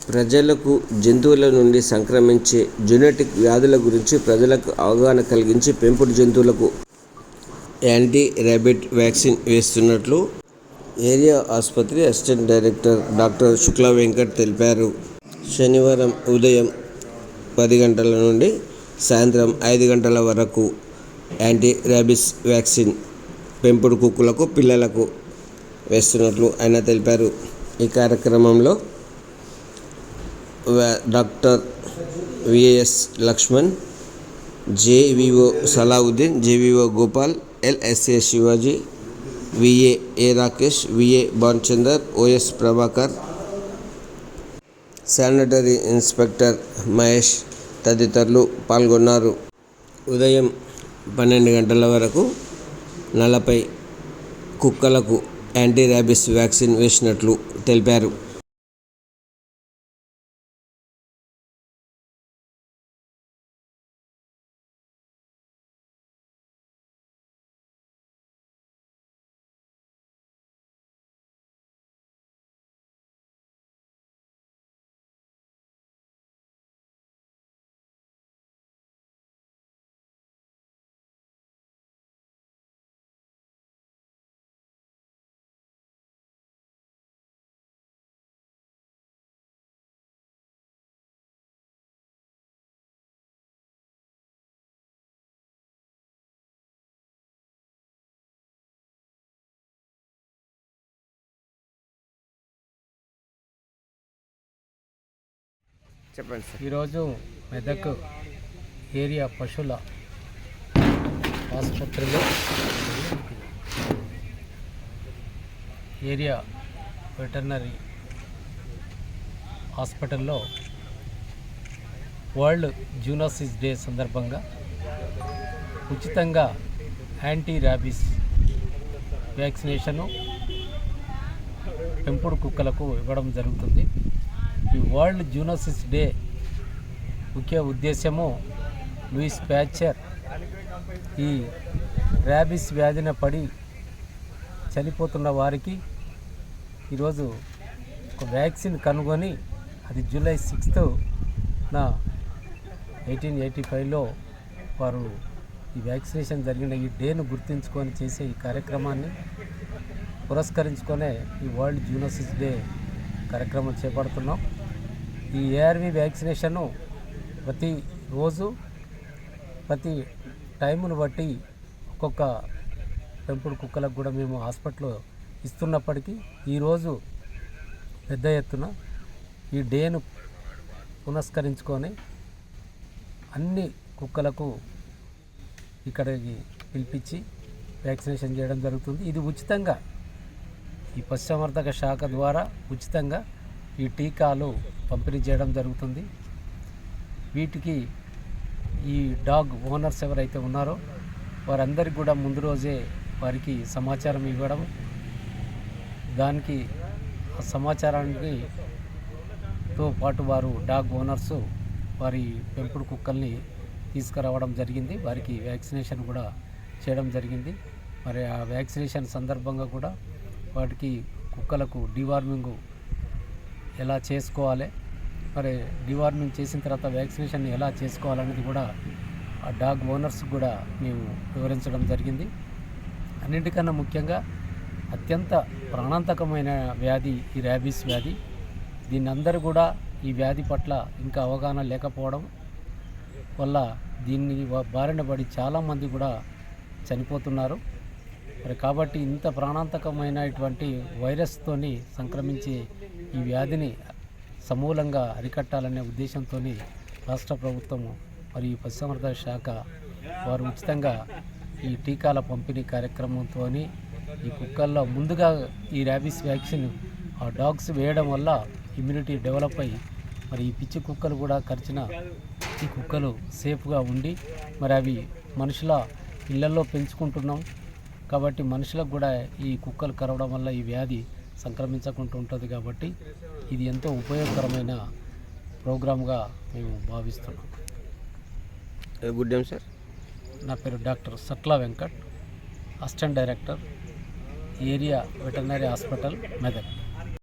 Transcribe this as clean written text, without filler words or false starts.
ప్రజలకు జంతువుల నుండి సంక్రమించే జెనెటిక్ వ్యాధుల గురించి ప్రజలకు అవగాహన కలిగించి పెంపుడు జంతువులకు యాంటీ ర్యాబిస్ వ్యాక్సిన్ వేస్తున్నట్లు ఏరియా ఆసుపత్రి assistant director doctor Shukla Venkat తెలిపారు. శనివారం ఉదయం 10 గంటల నుండి సాయంత్రం 5 గంటల వరకు యాంటీ ర్యాబిస్ వ్యాక్సిన్ పెంపుడు కుక్కలకు, పిల్లలకు వేస్తున్నట్లు ఆయన తెలిపారు. ఈ కార్యక్రమంలో doctor VS Laxman, JVO Salauddin, JVO Gopal, LSA Shivaji, VA Rakesh, VA Bhanuchander, OS Prabhakar, sanitary inspector Mahesh తదితరులు పాల్గొన్నారు. ఉదయం 12 గంటల వరకు 40 కుక్కలకు యాంటీ ర్యాబిస్ వ్యాక్సిన్ వేసినట్లు తెలిపారు. చెప్పండి సార్. ఈరోజు మెదక్ ఏరియా పశువుల ఆసుపత్రిలో ఏరియా వెటర్నరీ హాస్పిటల్లో వరల్డ్ జూనోసిస్ డే సందర్భంగా ఉచితంగా యాంటీ ర్యాబిస్ వ్యాక్సినేషను పెంపుడు కుక్కలకు ఇవ్వడం జరుగుతుంది. ఈ వరల్డ్ జూనోసిస్ డే ముఖ్య ఉద్దేశము లూయిస్ ప్యాస్చర్ ఈ ర్యాబిస్ వ్యాధిన పడి చనిపోతున్న వారికి ఈరోజు ఒక వ్యాక్సిన్ కనుగొని అది జూలై 6th 1885లో వారు ఈ వ్యాక్సినేషన్ జరిగిన ఈ డేను గుర్తుంచుకొని చేసే ఈ కార్యక్రమాన్ని పురస్కరించుకొనే ఈ వరల్డ్ జూనోసిస్ డే కార్యక్రమం చేపడుతున్నాం. ఈ ఏఆర్వి వ్యాక్సినేషను ప్రతి రోజు ప్రతి టైమును బట్టి ఒక్కొక్క పెంపుడు కుక్కలకు కూడా మేము హాస్పిటల్లో ఇస్తున్నప్పటికీ ఈరోజు పెద్ద ఎత్తున ఈ డేను పురస్కరించుకొని అన్ని కుక్కలకు ఇక్కడికి పిలిపించి వ్యాక్సినేషన్ చేయడం జరుగుతుంది. ఇది ఉచితంగా ఈ పశుసంవర్ధక శాఖ ద్వారా ఉచితంగా ఈ టీకాలు పంపిణీ చేయడం జరుగుతుంది. వీటికి ఈ డాగ్ ఓనర్స్ ఎవరైతే ఉన్నారో వారందరికీ కూడా ముందు రోజే వారికి సమాచారం ఇవ్వడం, దానికి ఆ సమాచారానికి తో పాటు వారు డాగ్ ఓనర్సు వారి పెంపుడు కుక్కల్ని తీసుకురావడం జరిగింది. వారికి వ్యాక్సినేషన్ కూడా చేయడం జరిగింది. మరి ఆ వ్యాక్సినేషన్ సందర్భంగా కూడా వాటికి కుక్కలకు డివార్మింగ్ ఎలా చేసుకోవాలి, మరి డివార్మింగ్ చేసిన తర్వాత వ్యాక్సినేషన్ ఎలా చేసుకోవాలనేది కూడా ఆ డాగ్ ఓనర్స్ కూడా మేము వివరించడం జరిగింది. అన్నింటికన్నా ముఖ్యంగా అత్యంత ప్రాణాంతకమైన వ్యాధి ఈ ర్యాబిస్ వ్యాధి. దీన్ని అందరూ కూడా ఈ వ్యాధి పట్ల ఇంకా అవగాహన లేకపోవడం వల్ల దీన్ని బారిన పడి చాలామంది కూడా చనిపోతున్నారు. మరి కాబట్టి ఇంత ప్రాణాంతకమైన ఇటువంటి వైరస్తోని సంక్రమించే ఈ వ్యాధిని సమూలంగా అరికట్టాలనే ఉద్దేశంతో రాష్ట్ర ప్రభుత్వము మరియు పశుసంవర్ధక శాఖ వారు ఉచితంగా ఈ టీకాల పంపిణీ కార్యక్రమంతో ఈ కుక్కల్లో ముందుగా ఈ ర్యాబిస్ వ్యాక్సిన్ ఆ డాగ్స్ వేయడం వల్ల ఇమ్యూనిటీ డెవలప్ అయ్యి మరి ఈ పిచ్చి కుక్కలు కూడా కరిచిన ఈ కుక్కలు సేఫ్గా ఉండి మరి అవి మనుషుల ఇళ్లలో పెంచుకుంటున్నాం కాబట్టి మనుషులకు కూడా ఈ కుక్కలు కరవడం వల్ల ఈ వ్యాధి సంక్రమించకుండా ఉంటుంది. కాబట్టి ఇది ఎంతో ఉపయోగకరమైన ప్రోగ్రామ్గా మేము భావిస్తున్నాం. Good name sir. నా పేరు doctor Shukla Venkat, assistant director area veterinary hospital Medak.